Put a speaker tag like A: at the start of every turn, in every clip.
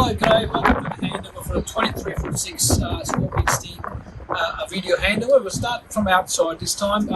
A: Hello, g'day, welcome to the handover for a 23-foot-6 small mixed a video handover. We'll start from outside this time.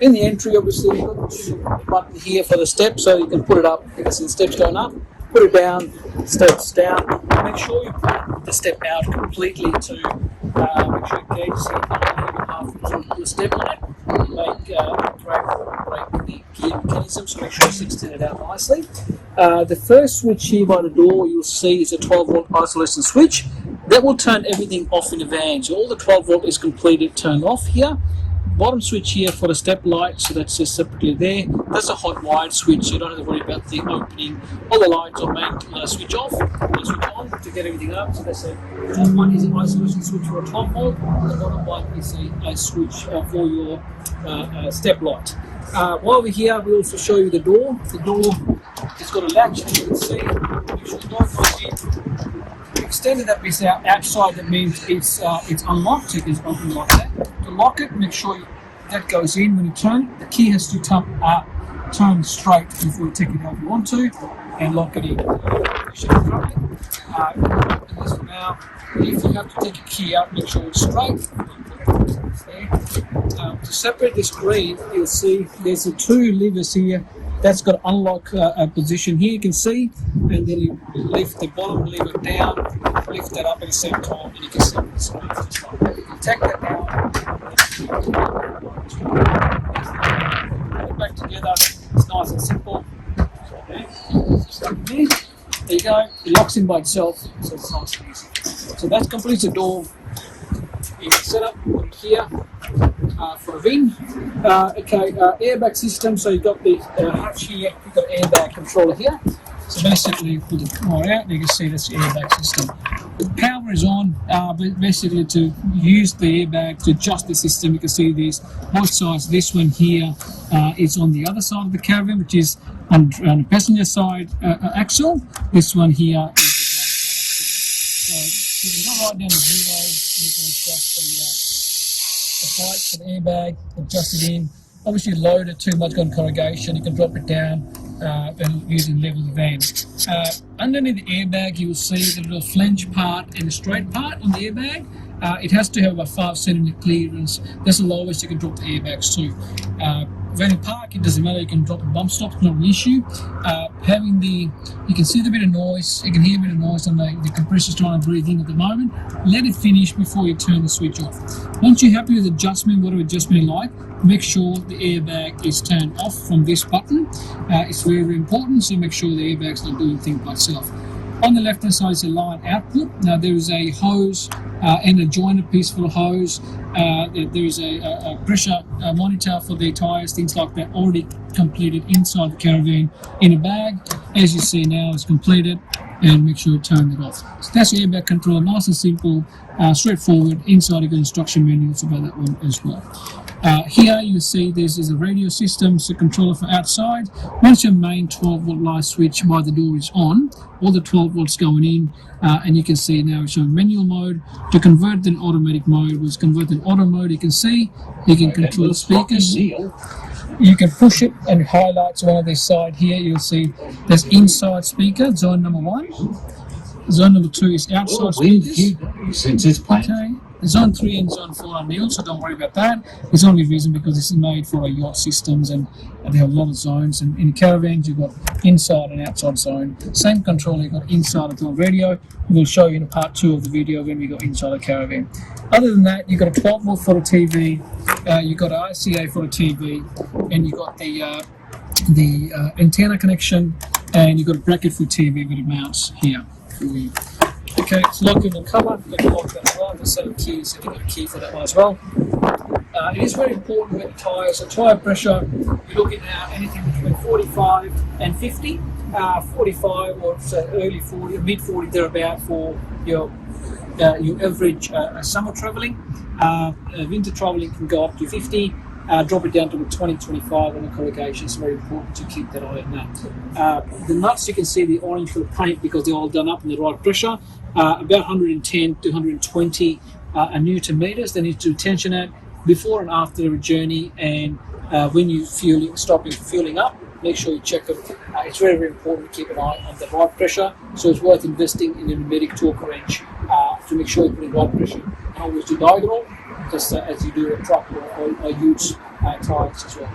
A: In the entry, obviously, you've got the button here for the step, so you can put it up. You can see the steps going up, put it down, steps down. Make sure you put the step out completely to make sure you gauge half through the step on it. Make break the gear mechanism, so make sure it's extended out nicely. The first switch here by the door you'll see is a 12-volt isolation switch. That will turn everything off in the van. So all the 12-volt is completely turned off here. Bottom switch here for the step light, so that's just separately there. That's a hot wired switch, so you don't have to worry about the opening. All the lights are made to switch off, switch on to get everything up. So that's a top one is an isolation switch for a 12-volt. The bottom one is a switch for your step light. While we're here, we also show you the door. The door has got a latch, as you can see. Make sure the door goes in. Extended that piece out outside, that means it's unlocked, so you can open it like that. To lock it, make sure that goes in. When you turn it, the key has to turn straight before you take it out if you want to, and lock it in. You should drop it. Open this for now. If you have to take a key out, make sure it's straight. To separate the screen, you'll see there's two levers here. That's got unlock a position here, you can see, and then you lift the bottom lever down, lift that up at the same time, and you can see the screen. You take that out, put it back together. It's nice and simple. There you go. It locks in by itself, so it's nice and easy. So that completes the door. You can set up here for a VIN. Airbag system. So you've got the hatch here, you've got airbag controller here. So basically, put the power out, you can see that's the airbag system. The power is on, basically to use the airbag to adjust the system. You can see these both sides. This one here is on the other side of the caravan, which is on the passenger side axle. This one here is the driver side axle. So you can go right down to 0. You can adjust the height for the airbag, adjust it in. Obviously, load it too much on corrugation, you can drop it down and use it level the van. Underneath the airbag, you will see the little flange part and the straight part on the airbag. It has to have a 5 centimeter clearance. That's the lowest you can drop the airbags to. When you park, it doesn't matter, you can drop a bump stop, it's not an issue. You can see the bit of noise, you can hear a bit of noise on the compressor's trying to breathe in at the moment. Let it finish before you turn the switch off. Once you're happy with adjustment, whatever adjustment you like, make sure the airbag is turned off from this button. It's very, very important, so make sure the airbag's not doing things by itself. On the left hand side is a line output. Now there is a hose and a jointed piece for the hose. There is a pressure monitor for the tyres, things like that, already completed inside the caravan in a bag. As you see now, it's completed, and make sure you turn it off. So that's the airbag control, nice and simple, straightforward. Inside you got instruction manuals about that one as well. Here you see this is a radio system, so controller for outside. Once your main 12-volt light switch by the door is on, all the 12 volts going in, and you can see now it's showing manual mode. To convert in automatic mode, was convert in auto mode. You can see you can control the speakers. You can push it and it highlights one of this side here. You'll see there's inside speaker, zone number 1. Zone number 2 is outside speakers.
B: Since it's playing.
A: Okay. Zone 3 and Zone 4 are nil, so don't worry about that. It's only reason because this is made for yacht systems and they have a lot of zones. And in caravans, you've got inside and outside zone. Same controller, you've got inside of the radio. We'll show you in part 2 of the video when we go inside a caravan. Other than that, you've got a 12-volt for the TV, you've got an RCA for the TV, and you've got the antenna connection, and you've got a bracket for TV with it mounts here for you. Okay, it's lockable cover. You can lock that as well. There's some keys, if you've got a key for that one as well. It is very important with the tyres. So tyre pressure, you're looking at anything between 45 and 50. 45 or say early 40, mid 40 thereabout for your average summer travelling. Winter travelling can go up to 50. Drop it down to 20-25 on the corrugation. It's very important to keep that eye on that. The nuts, you can see the orange for the paint because they're all done up in the right pressure. About 110 to 120 Newton meters. They need to tension it before and after the journey, and when you stop fueling up, make sure you check it. It's very, very important to keep an eye on the rod pressure. So it's worth investing in a pneumatic torque wrench to make sure you put in rod pressure. And always do diagonal, just as you do a truck or ute tires as well.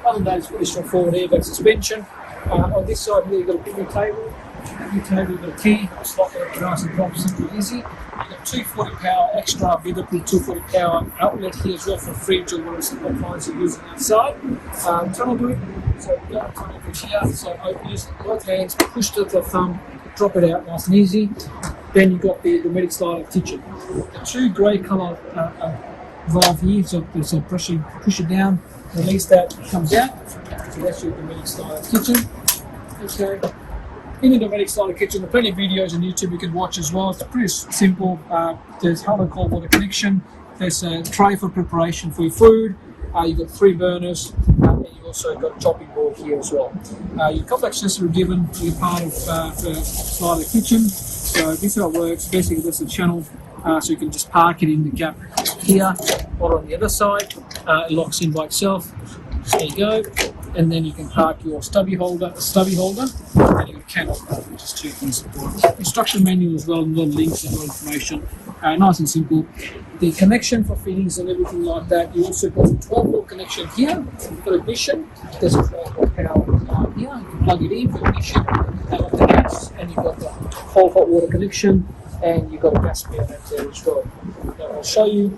A: Other than that, it's pretty straightforward airbag suspension. On this side here, you've got a picnic table. Picnic table, you've got a key, a slot there, nice and drop, simple, easy. You've got 240 power extra Vivical 240 power outlet here as well for fridge or whatever appliance you're using outside. Tunnel boot, so you've got a tunnel boot here, so use both hands, push to the thumb, drop it out nice and easy. Then you've got the pneumatic style of kitchen. The two grey colour valve here, so there's a pressure, push it down, release that, it comes out. So that's your pneumatic style of kitchen. Okay. In the pneumatic style of kitchen, there are plenty of videos on YouTube you can watch as well. It's pretty simple. There's hot and cold water connection. There's a tray for preparation for your food. You've got 3 burners, and you've also got a chopping board here as well. Your complex accessory given you're part of the style of kitchen. So this is how it works. Basically, there's a channel, so you can just park it in the gap here or on the other side. It locks in by itself. There you go. And then you can park your stubby holder, and you can holder, which is 2 things important. Instruction manual as well, and a lot of links and a lot of information. Nice and simple. The connection for fittings and everything like that. You also got a 12-volt connection here for ignition. There's a 12-volt power here. You can plug it in for ignition, and off the gas, and you've got the whole hot water connection, and you've got a gas burner there as well. Now I'll show you.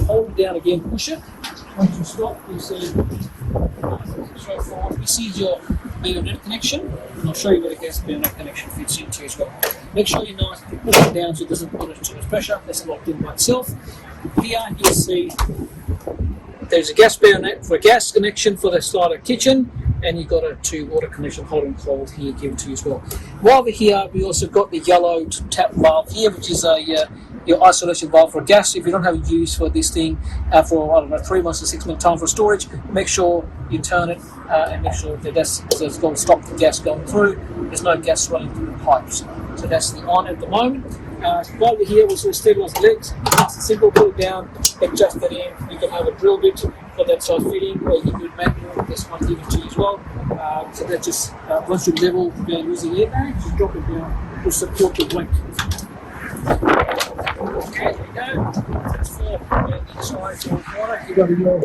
A: Hold it down again, push it. Once you stop, you see straightforward. This is your bayonet connection, and I'll show you where the gas bayonet connection fits into as well. Make sure you push it down so it doesn't put too much pressure. That's locked in by itself. Here you see there's a gas bayonet for a gas connection for the slider kitchen, and you've got a 2 water connection hot and cold here given to you as well. While we're here, we also got the yellow tap valve here, which is your isolation valve for gas. If you don't have a use for this thing for, I don't know, 3 months to 6 month time for storage, make sure you turn it and make sure that that's going to stop the gas going through. There's no gas running through the pipes. So that's the on at the moment. While we're here, we'll sort of stabilize the legs. Nice and simple, put it down, adjust it in. You can have a drill bit for that side fitting, or you can do it manual. This one given to you as well. So that just, once you level using airbag, just drop it down to support the weight. Okay, there you go. That's for the inside of water. You've got your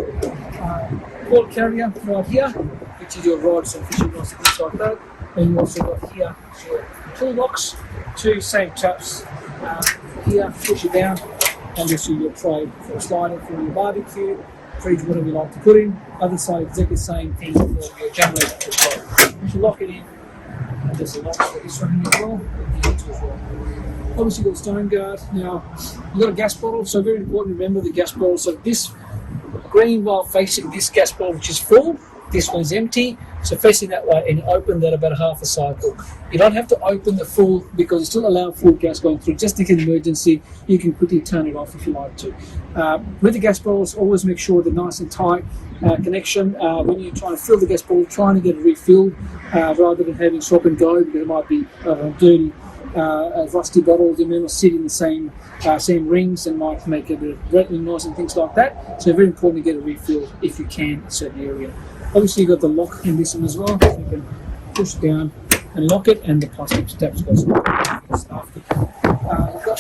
A: cord carrier right here, which is your rods and fishing rods and things like that. And you also got here your toolbox, 2 same taps here, push it down, and this is your tray for a slider for your barbecue, fridge, whatever you like to put in. Other side, exactly the same thing for your generator as well. You should lock it in, and there's a lock for this one as well. Obviously you've got stone guard. Now you've got a gas bottle, so very important to remember the gas bottle. So this green valve facing this gas bottle, which is full, this one's empty. So facing that way, and you open that about half a cycle. You don't have to open the full because you still allow full gas going through. Just in case of emergency, you can quickly turn it off if you like to. With the gas bottles, always make sure they're nice and tight connection. When you're trying to fill the gas bottle, trying to get it refilled rather than having swap and go, because it might be dirty. Rusty bottles, they may not sit in the same rings and might make a bit of rattling noise and things like that. So very important to get it refilled if you can in a certain area. Obviously you've got the lock in this one as well, so you can push it down and lock it, and the plastic steps goes after.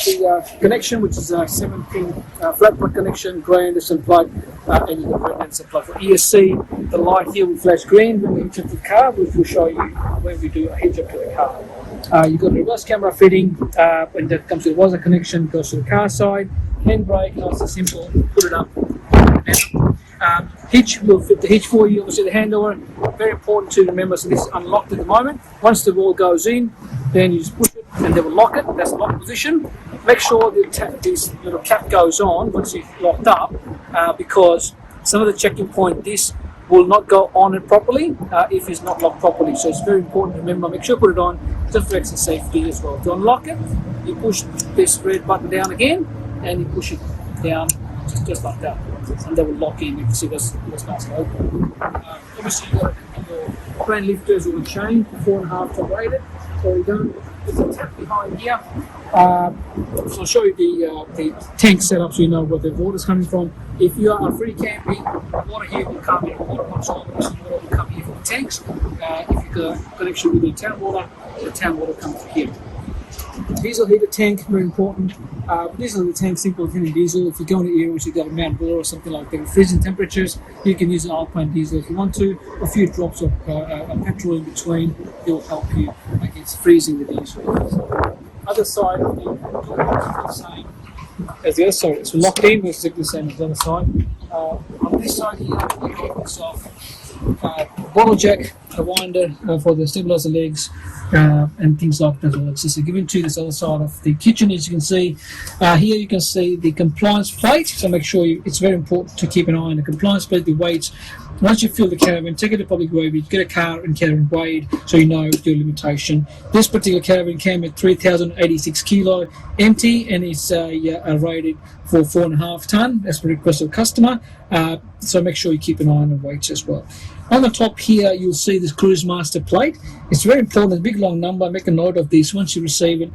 A: You've got the connection, which is a 7-pin flat plug connection, grey Anderson plug, and you've got red Anderson plug for ESC. The light here will flash green when we hitch up to the car, which will show you when we do a hitch up to the car. You've got a reverse camera fitting, and that comes with a WASA connection, goes to the car side. Handbrake, nice and simple, put it up. Hitch will fit the hitch for you, obviously the handover. Very important to remember, so this is unlocked at the moment. Once the wall goes in, then you just push it and they will lock it. That's the lock position. Make sure that this little cap goes on once you've locked up, because some of the checking point, this will not go on it properly if it's not locked properly. So it's very important to remember, make sure you put it on just for extra safety as well. To unlock it, you push this red button down again and you push it down just like that, and they will lock in. You can see this nice and open. Obviously you've got your crane lifters with a chain, 4.5 ton rated, already done. there's a tap behind here. So I'll show you the tank setup so you know where the water's coming from. If you are free camping, water here will come in, water pumps on, so water will come here from the tanks. If you got a connection with the town water comes from here. Diesel heater tank, very important. Diesel heater tank, simple heating diesel. If you go into areas you've got a Mount Buller or something like that, freezing temperatures, you can use an alpine diesel if you want to. A few drops of petrol in between, it will help you against freezing the diesel. Other side of the door is the same as the other side. It's locked in, it's exactly the same as the other side. On this side here, you got this off. Bottle jack, a winder for the stabilizer legs, and things like that as well. It's just given to this other side of the kitchen, as you can see. Here you can see the compliance plate, so make sure it's very important to keep an eye on the compliance plate, the weights. Once you fill the caravan, take it to public gravy, get a car and caravan weighed so you know your limitation. This particular caravan came at 3,086 kilo empty, and it's rated for 4.5 tonne as per request of the customer. So make sure you keep an eye on the weights as well. On the top here, you'll see this Cruise Master plate. It's very important, a big long number. Make a note of this once you receive it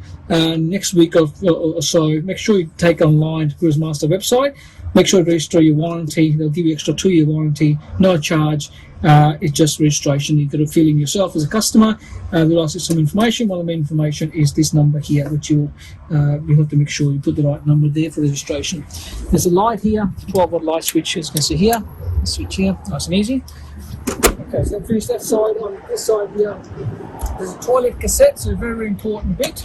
A: next week or so. Make sure you take online to Cruise Master website. Make sure to register your warranty. They'll give you extra 2-year warranty, no charge. It's just registration. You've got to fill in yourself as a customer. They'll ask you some information. One of the main information is this number here, which you have to make sure you put the right number there for registration. There's a light here, 12-watt light switch, as you can see here. Switch here, nice and easy. Okay, so finish that side. On this side here, there's a toilet cassette, so a very, very important bit.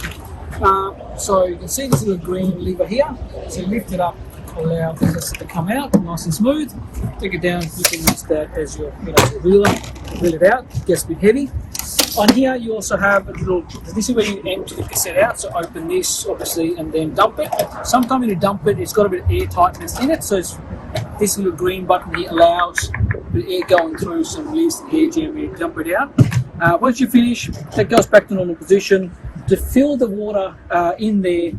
A: So you can see this little green lever here. So lift it up, allow the cassette to come out nice and smooth. Take it down, you can use that as your wheeler. Wheel it out, it gets a bit heavy. On here you also have a little, this is where you empty the cassette out, so open this obviously and then dump it. Sometimes when you dump it, it's got a bit of air tightness in it, so this little green button here allows the air going through, so release the air jam and dump it out. Once you finish, that goes back to normal position. To fill the water in there,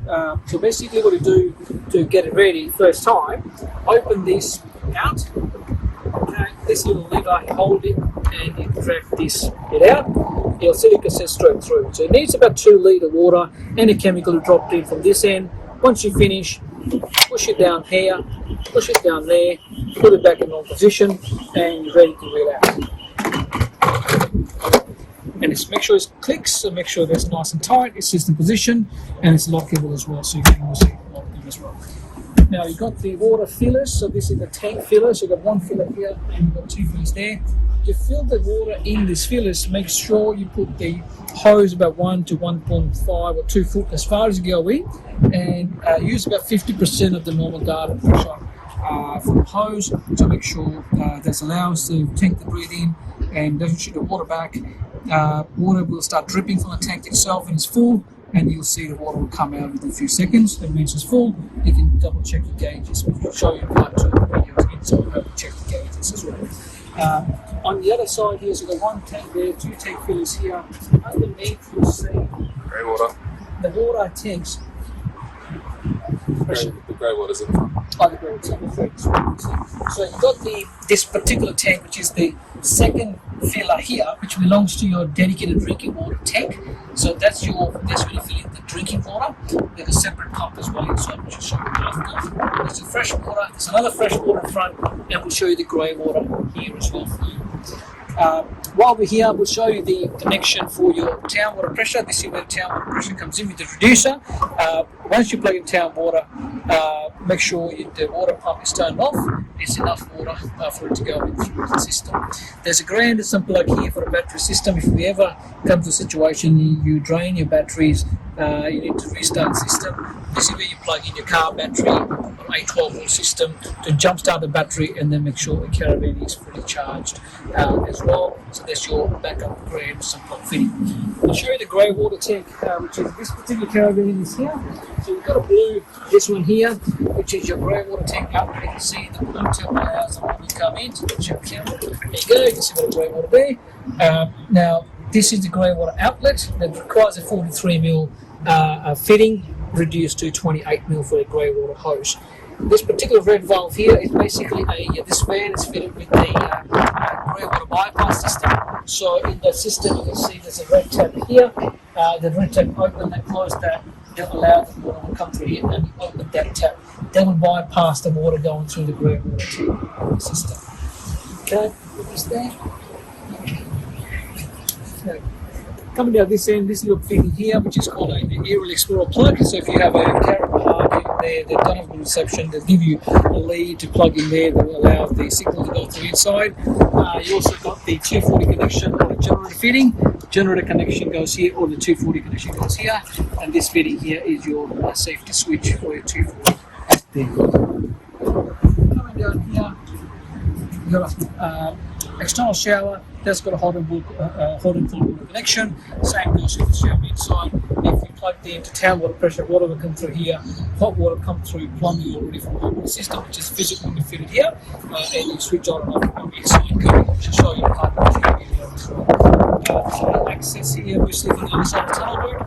A: so basically what you do to get it ready first time, open this out, okay, this little lever, you hold it and you drag this bit out, you'll see the cassette straight through. So it needs about 2 litre water and a chemical dropped in from this end. Once you finish, push it down here, push it down there, put it back in normal position, and you're ready to wheel out. And make sure it clicks, so make sure that's nice and tight, it's system position, and it's lockable as well, so you can also lock them as well. Now you've got the water fillers, so this is the tank filler, so you've got 1 filler here and you've got 2 fillers there. To fill the water in these fillers, make sure you put the hose about 1 to 1.5 or 2 foot as far as you go in, and use about 50% of the normal data pressure from the hose, so make sure that allows the tank to breathe in and doesn't shoot the water back. Water will start dripping from the tank itself and it's full, and you'll see the water will come out within a few seconds. That means it's full. You can double check your gauges. We'll show you part 2 videos in, so have to check the gauges as well. On the other side here, so the 1 tank there, 2 tank fillers here. Underneath you'll see
B: grey water.
A: The water tanks.
B: The grey water's in the front.
A: Oh, the grey water's in the front. So you've got this particular tank, which is the second filler here, which belongs to your dedicated drinking water tank. So that's where you fill in the drinking water. There's a separate pump as well inside, which will show you after. There's the fresh water, there's another fresh water in front, and we'll show you the grey water here as well for you. While we're here, we'll show you the connection for your town water pressure. This is where the town water pressure comes in with the reducer. Once you plug in town water, make sure the water pump is turned off. There's enough water for it to go in through the system. There's a grand and plug here for a battery system. If we ever come to a situation you drain your batteries, you need to restart the system. This is where you plug in your car battery on a 12-volt system to jumpstart the battery and then make sure the caravan is fully charged as well. So that's your backup grand plug fitting. I'll show you the grey water tank, which is this particular caravan is here. So we've got a blue, this one here, which is your grey water tank outlet. You can see the blue tap allows the water to come in to the camera. There you go, you can see the grey water there. Now, this is the grey water outlet that requires a 43mm fitting, reduced to 28mm for a grey water hose. This particular red valve here is basically this fan is fitted with the grey water bypass system. So in the system you can see there's a red tab here, the return open and close that. They'll allow the water to come through here, and you open that tap. That will bypass the water going through the groundwater system. Okay, understand? Okay. Coming down this end, this little thing here, which is called an Aerial Explorer plug. So if you have a caravan in there, they don't have good reception, they'll give you a lead to plug in there that will allow the signal to go through inside. You also got the 240 connection or the generator fitting. Generator connection goes here, or the 240 connection goes here, and this fitting here is your safety switch for your 240 at there. Coming down here, you got external shower. That's got a hot and cold water connection. Same goes with the shower inside. If you plug the into town water pressure, water will come through here. Hot water come through plumbing already from the hot water system, which is physically fitted here, and you switch on and off on the inside code, which will show you part of the video as well. Access here, obviously from the other side of the tunnel road,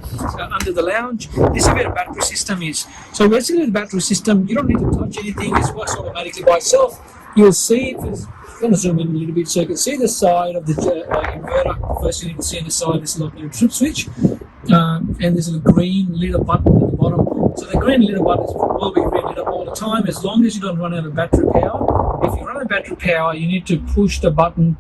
A: under the lounge. This is where the battery system is. So basically, the battery system, you don't need to touch anything. It works automatically by itself. You'll see if it's I'm going to zoom in a little bit so you can see the side of the inverter. First, you need to see on the side this little trip switch, and there's a green little button at the bottom. So the green little button will be green lit up all the time as long as you don't run out of battery power. If you run out of battery power, you need to push the button,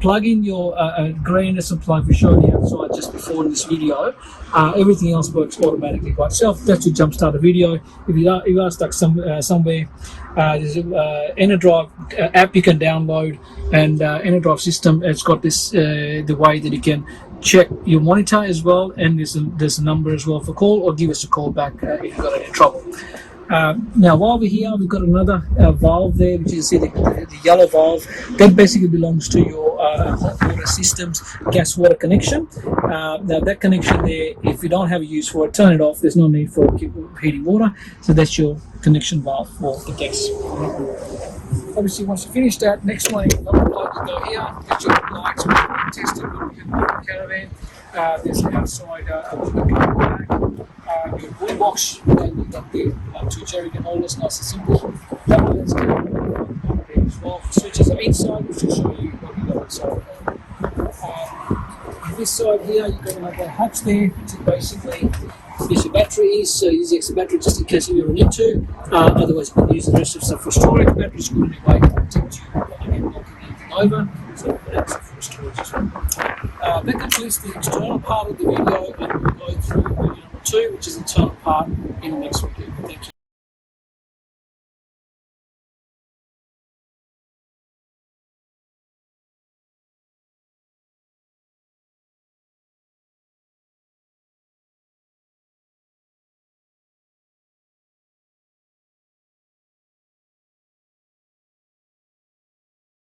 A: plug in your green supply we showed you outside just before in this video. Everything else works automatically by itself. That's to jumpstart the video. If you are stuck somewhere, there's an EnerDrive app you can download, and EnerDrive system, it's got this the way that you can check your monitor as well, and there's a number as well for call, or give us a call back if you've got any trouble. Now while we're here, we've got another valve there, which you see the yellow valve. That basically belongs to your hot water system's gas water connection. Now that connection there, if you don't have a use for it, turn it off. There's no need for heating water. So that's your connection valve for the gas. Obviously, once you finish that, next one, another plug you go here, get your lights tested with your caravan. There's the outside your bull box, and you've got the 2 jerry can holders, nice and simple. That one is good as well. Switches are inside, which will show you what you got inside. On this side here, you've got another hatch there, which is basically is your batteries. So use the extra battery just in case you ever need to. Otherwise, you can use the rest of stuff for storage. The battery's good anyway, to protect you again, knocking anything over. So that's for storage as well. That completes the external part of the video, and we'll go through video number 2, which is the internal part in the next video. Thank you.